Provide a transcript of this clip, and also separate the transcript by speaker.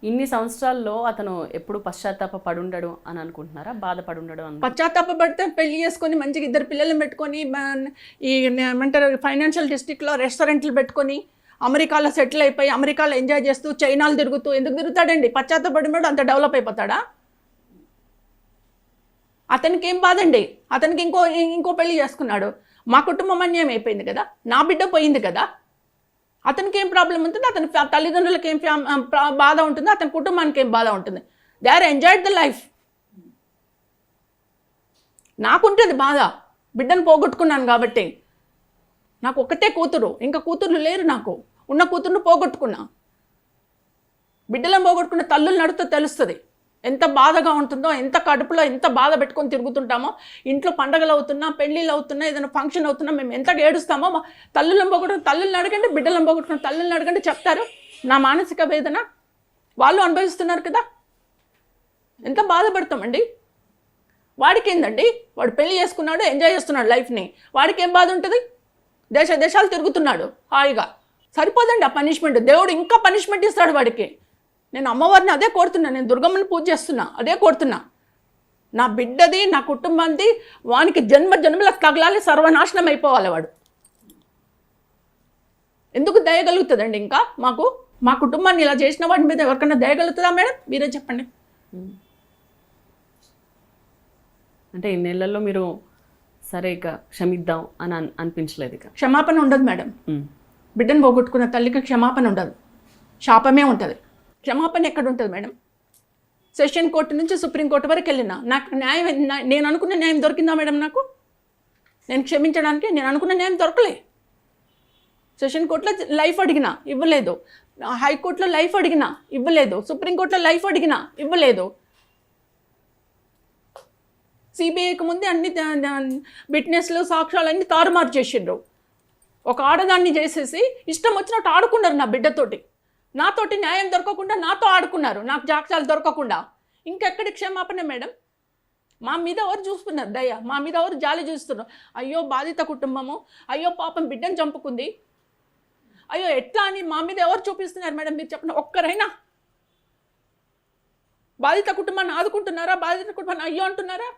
Speaker 1: ఇన్ని సంవత్సరాల్లో అతను ఎప్పుడు పశ్చాత్తాప పడుండడు అని అనుకుంటున్నారా? బాధపడుండడు అని?
Speaker 2: పశ్చాత్తాపడితే పెళ్లి చేసుకొని మంచిగా ఇద్దరు పిల్లల్ని పెట్టుకొని ఈ ఏమంటారు ఫైనాన్షియల్ డిస్ట్రిక్ట్లో రెస్టారెంట్లు పెట్టుకొని అమెరికాలో సెటిల్ అయిపోయి అమెరికాలో ఎంజాయ్ చేస్తూ చైనాలు తిరుగుతూ ఎందుకు తిరుగుతాడండి? పశ్చాత్తాపడినాడు అంత డెవలప్ అయిపోతాడా? అతనికి ఏం బాధండి? అతనికి ఇంకో పెళ్లి చేసుకున్నాడు. మా కుటుంబం అన్యాయం అయిపోయింది కదా, నా బిడ్డ పోయింది కదా. అతనికి ఏం ప్రాబ్లం ఉంటుంది? అతని తల్లిదండ్రులకి ఏం బాధ ఉంటుంది? అతని కుటుంబానికి ఏం బాధ ఉంటుంది? They are enjoyed the life. నాకుంటుంది బాధ, బిడ్డను పోగొట్టుకున్నాను కాబట్టి. నాకు ఒక్కటే కూతురు, ఇంకా కూతుర్లు లేరు. నాకు ఉన్న కూతుర్ను పోగొట్టుకున్నా. బిడ్డలను పోగొట్టుకున్న తల్లులు నడుతూ తెలుస్తుంది ఎంత బాధగా ఉంటుందో, ఎంత కడుపులో ఎంత బాధ పెట్టుకొని తిరుగుతుంటామో. ఇంట్లో పండగలు అవుతున్నా, పెళ్ళిళ్ళు అవుతున్నా, ఏదైనా ఫంక్షన్ అవుతున్నా మేము ఎంత ఏడుస్తామో. తల్లులను పోగొట్టుకున్న తల్లులను అడగండి, బిడ్డలను పోగొట్టుకున్న తల్లులను అడగండి, చెప్తారు నా మానసిక వేదన. వాళ్ళు అనుభవిస్తున్నారు కదా, ఎంత బాధపడతామండి. వాడికి ఏందండి? వాడు పెళ్లి చేసుకున్నాడు, ఎంజాయ్ చేస్తున్నాడు లైఫ్ని. వాడికి ఏం బాధ ఉంటుంది? దేశాలు తిరుగుతున్నాడు హాయిగా. సరిపోదండి ఆ పనిష్మెంట్. దేవుడు ఇంకా పనిష్మెంట్ ఇస్తాడు వాడికి. నేను అమ్మవారిని అదే కోరుతున్నా, నేను దుర్గమ్మని పూజ చేస్తున్నా, అదే కోరుతున్నా. నా బిడ్డది, నా కుటుంబాన్ని వానికి జన్మలకు తగలాలి, సర్వనాశనం అయిపోవాలి వాడు. ఎందుకు దయగలుగుతుందండి ఇంకా మాకు? మా కుటుంబాన్ని ఇలా చేసిన వాడి మీద ఎవరికైనా దయగలుగుతుందా మేడం? మీరే చెప్పండి.
Speaker 1: అంటే ఈ నెలల్లో మీరు సరే ఇక క్షమిద్దాం అని అనిపించలేదు? ఇక
Speaker 2: క్షమాపణ ఉండదు మేడం. బిడ్డను పోగొట్టుకున్న తల్లికి క్షమాపణ ఉండదు, శాపమే ఉంటుంది. క్షమాపణ ఎక్కడ ఉంటుంది మేడం? సెషన్ కోర్టు నుంచి సుప్రీంకోర్టు వరకు వెళ్ళినా నాకు న్యాయం, నేను అనుకున్న న్యాయం దొరికిందా మేడం? నేను క్షమించడానికి నేను అనుకున్న న్యాయం దొరకలే. సెషన్ కోర్టులో లైఫ్ అడిగినా ఇవ్వలేదు, హైకోర్టులో లైఫ్ అడిగినా ఇవ్వలేదు, సుప్రీంకోర్టులో లైఫ్ అడిగినా ఇవ్వలేదు. సిబిఐకి ముందే అన్ని విట్నెస్లు సాక్ష్యాలు అన్ని తారుమారు చేసిండ్రు. ఒక ఆడదాన్ని చేసేసి ఇష్టం వచ్చినట్టు ఆడుకున్నారు నా బిడ్డతోటి. నాతోటి న్యాయం దొరకకుండా నాతో ఆడుకున్నారు, నాకు సాక్ష్యాలు దొరకకుండా. ఇంకెక్కడి క్షమాపణ మేడం? మా మీద ఎవరు చూస్తున్నారు దయ? మా మీద ఎవరు జాలి చూస్తున్నారు? అయ్యో బాధిత కుటుంబము, అయ్యో పాపం బిడ్డను చంపుకుంది, అయ్యో ఎట్లా అని మా మీద ఎవరు చూపిస్తున్నారు మేడం? మీరు చెప్పండి. ఒక్కరైనా బాధిత కుటుంబాన్ని ఆదుకుంటున్నారా? బాధిత కుటుంబాన్ని అయ్యో అంటున్నారా?